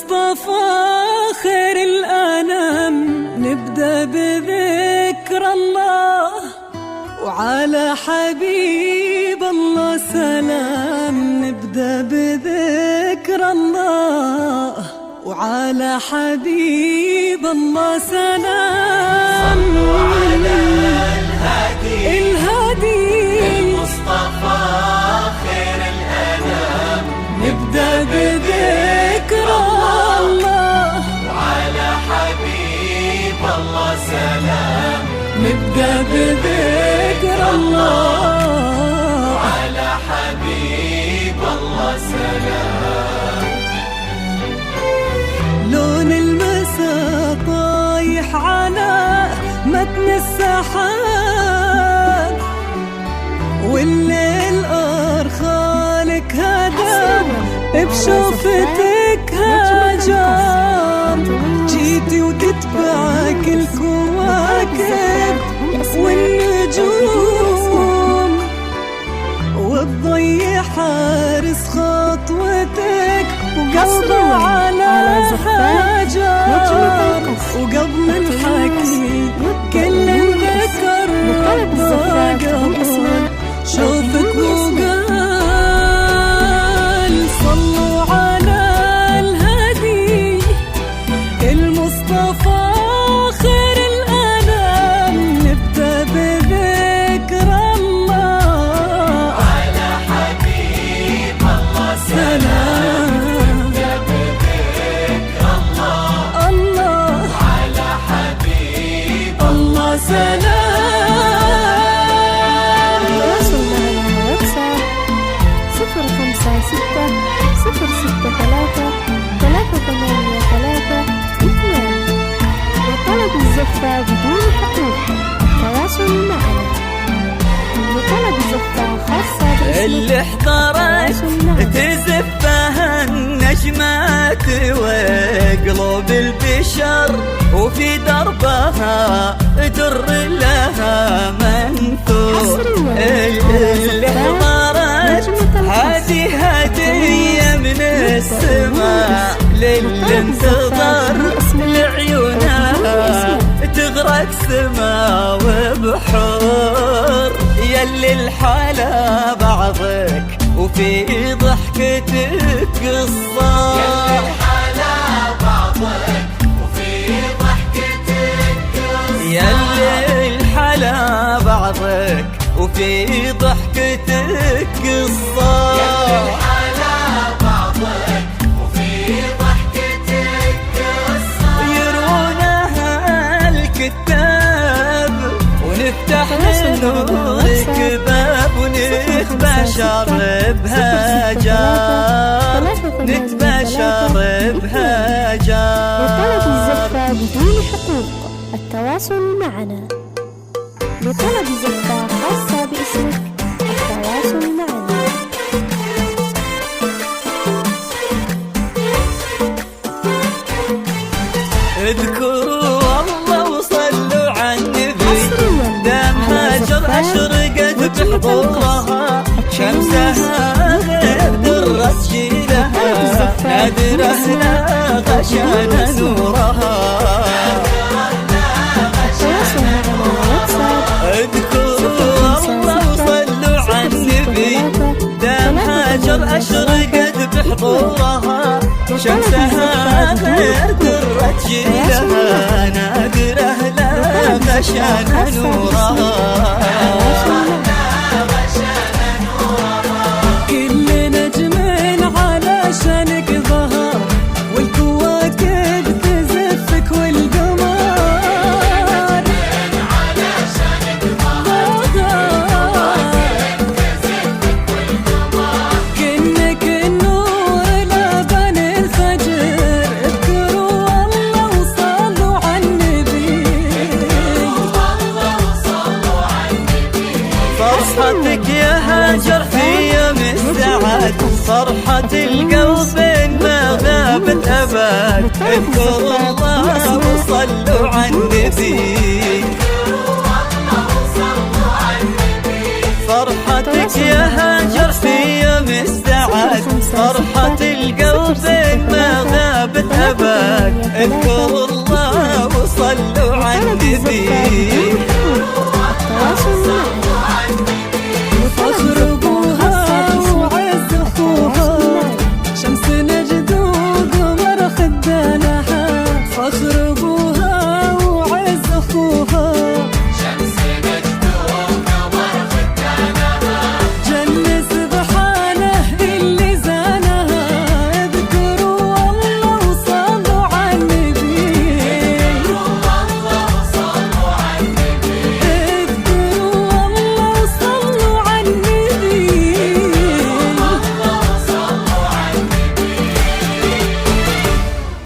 المصطفى خير الأنام نبدأ بذكر الله، وعلى حبيب الله سلام. نبدأ بذكر الله، وعلى حبيب الله سلام. صلوا على الهادي المصطفى خير الأنام. نبدأ بذكر الله، وعلى حبيب الله سلام. نبدأ بذكر الله، وعلى حبيب الله سلام. لون المساء طايح على متن السحاب، والليل أرخالك هدى بشوفتك هاجام. جيتي وتتبعك الكواكب والنجوم، والضي حارس خطوتك وقلبه على حاجة. وقبل الحكي كل ذكر قبل شوفك وقال صلوا على الهادي المصطفى خير الأنام. نبدأ بذكر الله، على حبيب الله سلام. نبدأ بذكر الله، على حبيب الله سلام. لطلب الزفة بدون حقوق التواصل معنا. لطلب الزفة خاصة اللي احضرت تزفها النجمات وقلوب البشر، وفي دربها در لها منثور. اللي احضرت هذه هدية من السماء للي انتظر لعيونها تغرق سما وبحور. يلي الحلا بعضك وفي ضحكتك قصة، يلي الحلا بعضك وفي ضحكتك قصة. يلي الحلا بعضك وفي ضحكتك قصة. يلي الحلا بعضك وفي ضحكتك قصة. يرونها الكتاب ونفتح لنورك باب، ونتباشر بهاجار، نتباشر بهاجار. لطلب الزفة بدون حقوق التواصل معنا. لطلب زفة خاصة باسمك التواصل معنا. اذكروا الله وصلوا على النبي، دام هاجر أشرقت بحضورها شمسها غير درت جيلها، نادرة لا غشان نورها. اذكروا الله وصلوا على النبي، دام هاجر أشرقت بحضورها شمسها غير درت جيلها، نادرة لا غشان نورها. كل نجم علشانك ظهر، والكواكب تزفك والقمر علشانك ظهر، كأنك النور لبن الفجر. اذكروا الله وصلوا على النبي، فرحتك يا هاجر في يوم السعد، فرحة القلب ما غابت أبد. اذكروا الله وصلوا على النبي، فرحتك يا هاجر في يوم السعد، فرحة القلب